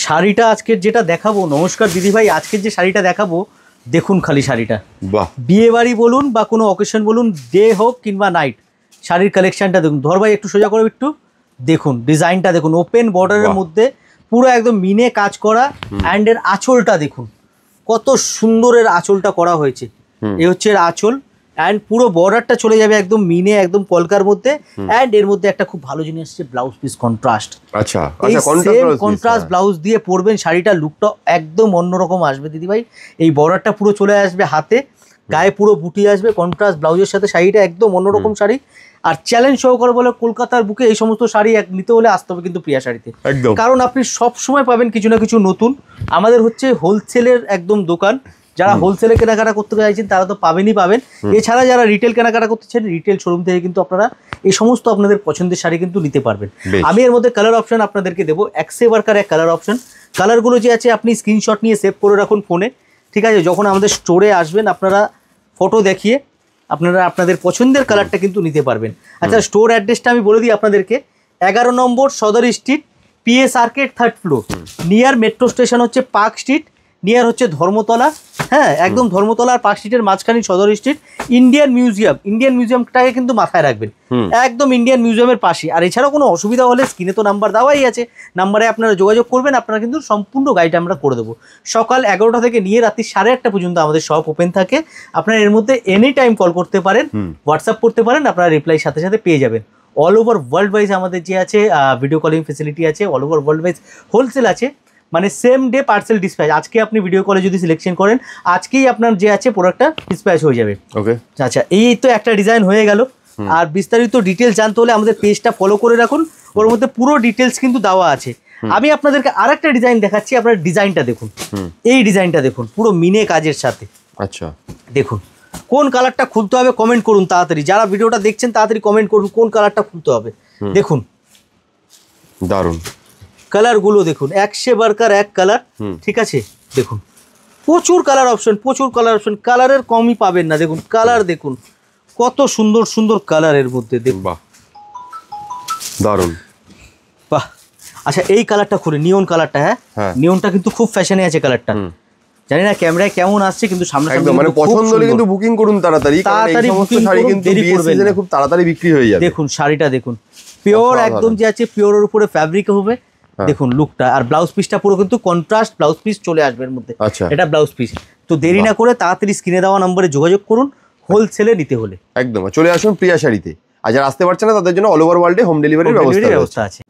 শাড়িটা আজকের যেটা দেখাবো, নমস্কার দিদিভাই, আজকের যে শাড়িটা দেখাবো দেখুন খালি শাড়িটা, বাহ, বিয়ে বাড়ি বলুন বা কোনো অকেশন বলুন, ডে হোক কিংবা নাইট, শাড়ির কালেকশনটা দেখুন। ধর ভাই একটু সোজা করো, একটু দেখুন ডিজাইনটা দেখুন, ওপেন বর্ডারের মধ্যে পুরো একদম মিনে কাজ করা, অ্যান্ড এর আঁচলটা দেখুন কত সুন্দরের আঁচলটা করা হয়েছে। এই হচ্ছে এর আঁচল, অ্যান্ড পুরো বর্ডারটা চলে যাবে একদম মিনে, একদম কলকার মধ্যে, অ্যান্ড এর মধ্যে একটা খুব ভালো জিনিস আছে ব্লাউজ পিস কন্ট্রাস্ট। আচ্ছা, কন্ট্রাস্ট ব্লাউজ দিয়ে পরবেন, শাড়িটা লুকটা একদম অন্যরকম আসবে দিদিভাই। এই বর্ডারটা পুরো চলে আসবে হাতে, গায়ে পুরো বুটি আসবে, কন্ট্রাস্ট ব্লাউজের সাথে শাড়িটা একদম অন্যরকম শাড়ি। আর চ্যালেঞ্জ সহকারে বলে কলকাতার বুকে এই সমস্ত শাড়ি নিতে হলে আসতে হবে কিন্তু প্রিয়া শাড়িতে, কারণ আপনি সব সময় পাবেন কিছু না কিছু নতুন। আমাদের হচ্ছে হোলসেলের একদম দোকান, যারা হোলসেলে কেনাকাটা করতে চাইছেন তারা তো পাবেনই পাবেন, এছাড়া যারা রিটেল কেনাকাটা করতে চান রিটেল শোরুম থেকে কিন্তু আপনারা এই সমস্ত আপনাদের পছন্দের শাড়ি কিন্তু নিতে পারবেন। আমি এর মধ্যে কালার অপশন আপনাদেরকে দেবো, একসেবারকার এক কালার অপশন। কালারগুলো যে আছে আপনি স্ক্রিনশট নিয়ে সেভ করে রাখুন ফোনে, ঠিক আছে? যখন আমাদের স্টোরে আসবেন আপনারা ফটো দেখিয়ে আপনারা আপনাদের পছন্দের কালারটা কিন্তু নিতে পারবেন। আচ্ছা, স্টোর অ্যাড্রেসটা আমি বলে দিই আপনাদেরকে, 11 নম্বর সদর street, PS arcade, 3rd floor, near metro station হচ্ছে পার্ক স্ট্রিট, নিয়ার হচ্ছে ধর্মতলা, হ্যাঁ একদম ধর্মতলা আর পার্ক স্ট্রিটের মাঝখানে সদর স্ট্রিট। ইন্ডিয়ান মিউজিয়ামটাকে কিন্তু মাথায় রাখবেন, একদম ইন্ডিয়ান মিউজিয়ামের পাশে। আর এছাড়াও কোনো অসুবিধা হলে স্ক্রিনে তো নাম্বার দেওয়াই আছে, নাম্বারে আপনারা যোগাযোগ করবেন, আপনারা কিন্তু সম্পূর্ণ গাইড আমরা করে দেবো। সকাল 11টা থেকে নিয়ে রাত্রি 8:30 পর্যন্ত আমাদের শপ ওপেন থাকে। আপনারা এর মধ্যে এনি টাইম কল করতে পারেন, হোয়াটসঅ্যাপ করতে পারেন, আপনারা রিপ্লাই সাথে সাথে পেয়ে যাবেন। অল ওভার ওয়ার্ল্ড ওয়াইজ আমাদের যে আছে ভিডিও কলিং ফেসিলিটি আছে, all over world wise wholesale আছে, মানে সেম ডে পার্সেল ডিসপ্যাচ। আজকে আপনি ভিডিও কলে যদি সিলেকশন করেন, আজকেই আপনার যে আছে প্রোডাক্টটা ডিসপ্যাচ হয়ে যাবে। ওকে, আচ্ছা, এই তো একটা ডিজাইন হয়ে গেল। আর বিস্তারিত ডিটেলস জানতে হলে আমাদের পেজটা ফলো করে রাখুন, ওর মধ্যে পুরো ডিটেলস কিন্তু দেওয়া আছে। আমি আপনাদেরকে আরেকটা ডিজাইন দেখাচ্ছি, আপনার ডিজাইনটা দেখুন, এই ডিজাইনটা দেখুন পুরো মিনে কাজের সাথে। আচ্ছা, দেখুন কোন কালারটা খুলতে হবে কমেন্ট করুন তাড়াতাড়ি, যারা ভিডিওটা দেখছেন তাড়াতাড়ি কমেন্ট করুন কোন কালারটা খুলতে হবে। দেখুন দারুণ কালারগুলো দেখুন, একসেবারকার এক কালার, ঠিক আছে? দেখুন প্রচুর কালার অপশন, প্রচুর কালার অপশন, কালারের কমই পাবেন না। দেখুন কালার দেখুন কত সুন্দর সুন্দর কালারের মধ্যে, দেখুন বাহ দারুণ, বাহ। আচ্ছা, এই কালারটা খুলে, নিয়ন কালারটা, হ্যাঁ নিয়নটা কিন্তু খুব ফ্যাশনে আছে কালারটা, জানি না ক্যামেরায় কেমন আসছে, কিন্তু সামনে মানে পছন্দ হলে কিন্তু বুকিং করুন তাড়াতাড়ি, কারণ এই সমস্ত শাড়ি কিন্তু বিয়ের সিজনে খুব তাড়াতাড়ি বিক্রি হয়ে যাবে। দেখুন শাড়িটা দেখুন, পিওর একদম যে আছে পিওরের উপরে ফ্যাব্রিক হবে, দেখুন লুকটা। আর ব্লাউজ পিসটা পুরো কিন্তু কন্ট্রাস্ট ব্লাউজ পিস চলে আসবে এর মধ্যে, এটা ব্লাউজ পিস। তো দেরি না করে তাড়াতাড়ি স্ক্রিনে দেওয়া নম্বরে যোগাযোগ করুন হোলসেলে নিতে হলে, একদম চলে আসুন প্রিয়া শাড়িতে। আর যারা আসতে পারছে না তাদের জন্য অল ওভার ওয়ার্ল্ডে হোম ডেলিভারির ব্যবস্থা আছে।